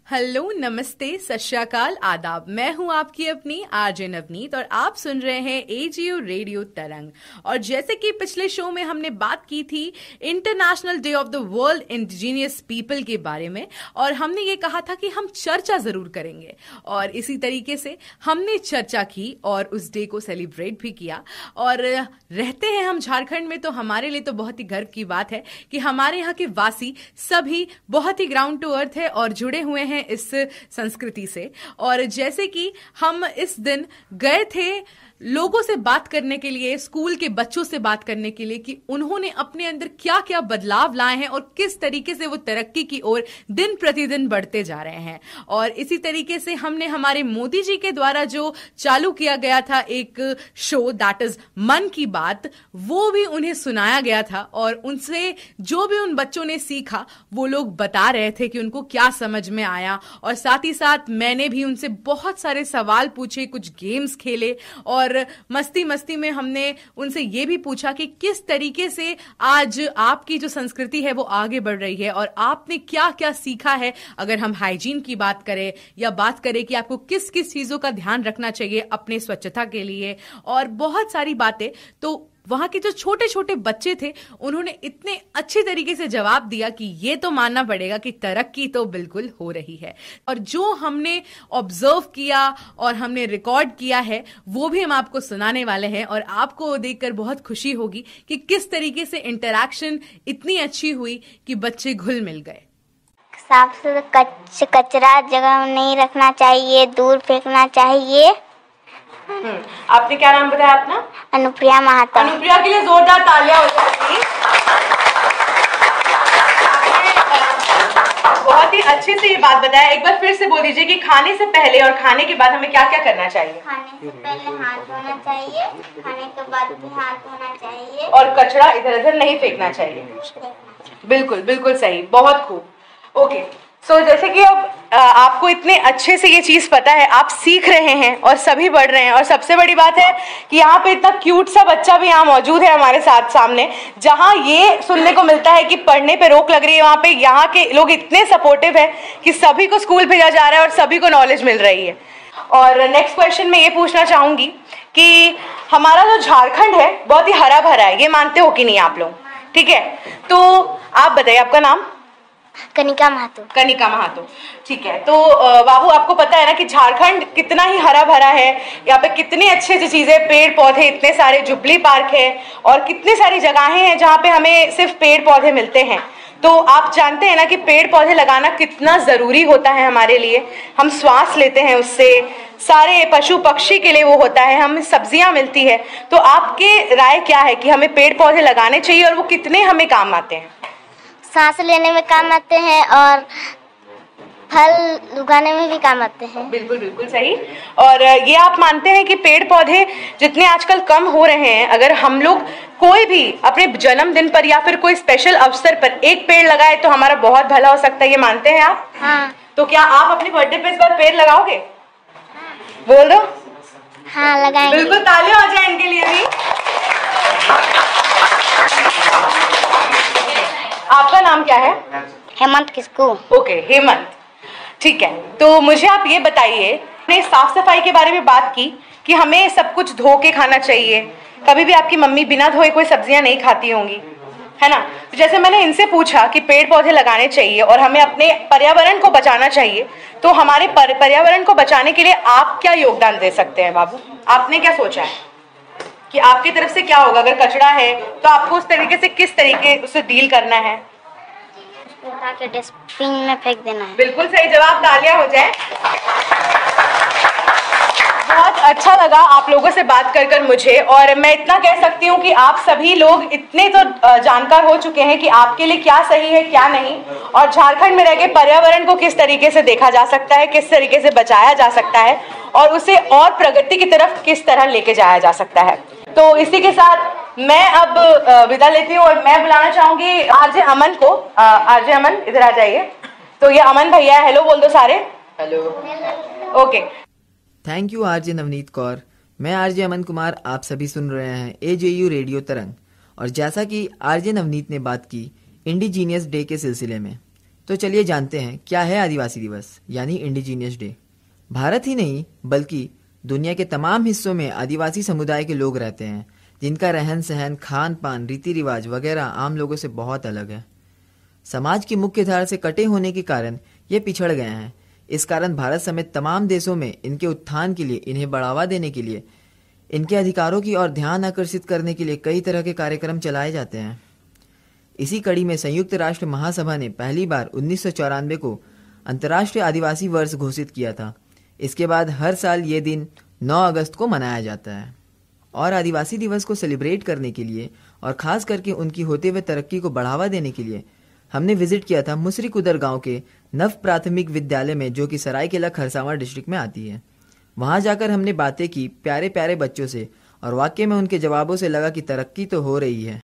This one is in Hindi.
हेलो, नमस्ते, सत श्री अकाल, आदाब। मैं हूं आपकी अपनी आरजे नवनीत और आप सुन रहे हैं एजीयू रेडियो तरंग। और जैसे कि पिछले शो में हमने बात की थी international day of the world indigenous people के बारे में, और हमने ये कहा था कि हम चर्चा जरूर करेंगे, और इसी तरीके से हमने चर्चा की और उस डे को सेलिब्रेट भी किया। और रहते हैं हम झारखंड में, तो हमारे लिए तो बहुत ही गर्व की बात है कि हमारे यहाँ के वासी सभी बहुत ही ग्राउंड टू अर्थ है और जुड़े हुए हैं इस संस्कृति से। और जैसे कि हम इस दिन गए थे लोगों से बात करने के लिए, स्कूल के बच्चों से बात करने के लिए कि उन्होंने अपने अंदर क्या क्या बदलाव लाए हैं और किस तरीके से वो तरक्की की ओर दिन प्रतिदिन बढ़ते जा रहे हैं। और इसी तरीके से हमने हमारे मोदी जी के द्वारा जो चालू किया गया था एक शो, दैट इज मन की बात, वो भी उन्हें सुनाया गया था। और उनसे जो भी उन बच्चों ने सीखा वो लोग बता रहे थे कि उनको क्या समझ में आया। और साथ ही साथ मैंने भी उनसे बहुत सारे सवाल पूछे, कुछ गेम्स खेले, और मस्ती मस्ती में हमने उनसे ये भी पूछा कि किस तरीके से आज आपकी जो संस्कृति है वो आगे बढ़ रही है और आपने क्या क्या सीखा है। अगर हम हाइजीन की बात करें या बात करें कि आपको किस किस चीजों का ध्यान रखना चाहिए अपने स्वच्छता के लिए और बहुत सारी बातें, तो वहां के जो छोटे छोटे बच्चे थे उन्होंने इतने अच्छे तरीके से जवाब दिया कि ये तो मानना पड़ेगा कि तरक्की तो बिल्कुल हो रही है। और जो हमने ऑब्जर्व किया और हमने रिकॉर्ड किया है वो भी हम आपको सुनाने वाले हैं, और आपको देखकर बहुत खुशी होगी कि किस तरीके से इंटरैक्शन इतनी अच्छी हुई कि बच्चे घुल मिल गए। साफ कचरा जगह में नहीं रखना चाहिए, दूर फेंकना चाहिए। आपने क्या नाम बताया अपना? अनुप्रिया महातो। अनुप्रिया के लिए जोरदार तालियां हो जाएगी। बहुत ही अच्छे से ये बात बताया। एक बार फिर से बोल दीजिए कि खाने से पहले और खाने के बाद हमें क्या क्या करना चाहिए? खाने से पहले हाथ धोना चाहिए, खाने के बाद भी हाथ धोना चाहिए, और कचरा इधर उधर नहीं फेंकना चाहिए। बिल्कुल बिल्कुल सही, बहुत खूब। ओके, सो जैसे कि अब आपको इतने अच्छे से ये चीज पता है, आप सीख रहे हैं और सभी बढ़ रहे हैं। और सबसे बड़ी बात है कि यहाँ पे इतना क्यूट सा बच्चा भी यहाँ मौजूद है हमारे साथ सामने, जहाँ ये सुनने को मिलता है कि पढ़ने पे रोक लग रही है। वहाँ पे यहाँ के लोग इतने सपोर्टिव है कि सभी को स्कूल भेजा जा रहा है और सभी को नॉलेज मिल रही है। और नेक्स्ट क्वेश्चन मैं ये पूछना चाहूंगी कि हमारा जो झारखंड है बहुत ही हरा भरा है, ये मानते हो कि नहीं आप लोग? ठीक है, तो आप बताइए आपका नाम? कनिका महातो। कनिका महातो, ठीक है। तो बाबू, आपको पता है ना कि झारखंड कितना ही हरा भरा है, यहाँ पे कितनी अच्छी अच्छी चीजें, पेड़ पौधे इतने सारे, जुबली पार्क है और कितनी सारी जगहें हैं जहाँ पे हमें सिर्फ पेड़ पौधे मिलते हैं। तो आप जानते हैं ना कि पेड़ पौधे लगाना कितना जरूरी होता है हमारे लिए। हम श्वास लेते हैं उससे, सारे पशु पक्षी के लिए वो होता है, हमें सब्जियां मिलती है। तो आपके राय क्या है कि हमें पेड़ पौधे लगाने चाहिए और वो कितने हमें काम आते हैं? सांस लेने में काम आते हैं और फल उगाने में भी काम आते हैं। बिल्कुल बिल्कुल सही। और ये आप मानते हैं कि पेड़ पौधे जितने आजकल कम हो रहे हैं, अगर हम लोग कोई भी अपने जन्मदिन पर या फिर कोई स्पेशल अवसर पर एक पेड़ लगाए तो हमारा बहुत भला हो सकता है, ये मानते हैं आप? हाँ। तो क्या आप अपने बर्थडे पे इस बार पेड़ लगाओगे? बोल दो। हाँ, लगाएंगे। बिल्कुल, तालियां हो जाए इनके लिए भी। आपका नाम क्या है? हेमंत किस्कू। ओके, हेमंत, ठीक है। तो मुझे आप ये बताइए, हमने साफ सफाई के बारे में बात की कि हमें सब कुछ धो के खाना चाहिए। कभी भी आपकी मम्मी बिना धोए कोई सब्जियां नहीं खाती होंगी, है ना? तो जैसे मैंने इनसे पूछा कि पेड़ पौधे लगाने चाहिए और हमें अपने पर्यावरण को बचाना चाहिए, तो हमारे पर्यावरण को बचाने के लिए आप क्या योगदान दे सकते हैं बाबू? आपने क्या सोचा है कि आपकी तरफ से क्या होगा? अगर कचरा है तो आपको उस तरीके से किस तरीके उससे डील करना है? उठा के डस्टबिन में फेंक देना है। बिल्कुल सही जवाब, तालियां हो जाए। बहुत अच्छा लगा आप लोगों से बात कर मुझे, और मैं इतना कह सकती हूँ कि आप सभी लोग इतने तो जानकार हो चुके हैं कि आपके लिए क्या सही है क्या नहीं, और झारखंड में रह के पर्यावरण को किस तरीके से देखा जा सकता है, किस तरीके से बचाया जा सकता है और उसे और प्रगति की तरफ किस तरह लेके जाया जा सकता है। तो इसी के साथ मैं अब विदा लेती हूँ और मैं बुलाना चाहूंगी आरजे अमन को। आरजे अमन, इधर आ जाइए। तो ये अमन भैया, हेलो बोल दो सारे। Hello. Okay, thank you RJ Navneet Kaur. मैं आरजे अमन कुमार, आप सभी सुन रहे हैं एजेयू रेडियो तरंग। और जैसा कि आरजे नवनीत ने बात की इंडिजीनियस डे के सिलसिले में, तो चलिए जानते हैं क्या है आदिवासी दिवस यानी इंडिजीनियस डे। भारत ही नहीं बल्कि दुनिया के तमाम हिस्सों में आदिवासी समुदाय के लोग रहते हैं, जिनका रहन सहन, खान पान, रीति रिवाज वगैरह आम लोगों से बहुत अलग है। समाज की मुख्य धारा से कटे होने के कारण ये पिछड़ गए हैं। इस कारण भारत समेत तमाम देशों में इनके उत्थान के लिए, इन्हें बढ़ावा देने के लिए, इनके अधिकारों की ओर ध्यान आकर्षित करने के लिए कई तरह के कार्यक्रम चलाए जाते हैं। इसी कड़ी में संयुक्त राष्ट्र महासभा ने पहली बार 1994 को अंतर्राष्ट्रीय आदिवासी वर्ष घोषित किया था। इसके बाद हर साल ये दिन 9 अगस्त को मनाया जाता है। और आदिवासी दिवस को सेलिब्रेट करने के लिए और खास करके उनकी होते हुए तरक्की को बढ़ावा देने के लिए हमने विजिट किया था मुसरी कुदर गांव के नव प्राथमिक विद्यालय में, जो कि सरायकेला खरसावां डिस्ट्रिक्ट में आती है। वहां जाकर हमने बातें की प्यारे प्यारे बच्चों से और वाकई में उनके जवाबों से लगा कि तरक्की तो हो रही है।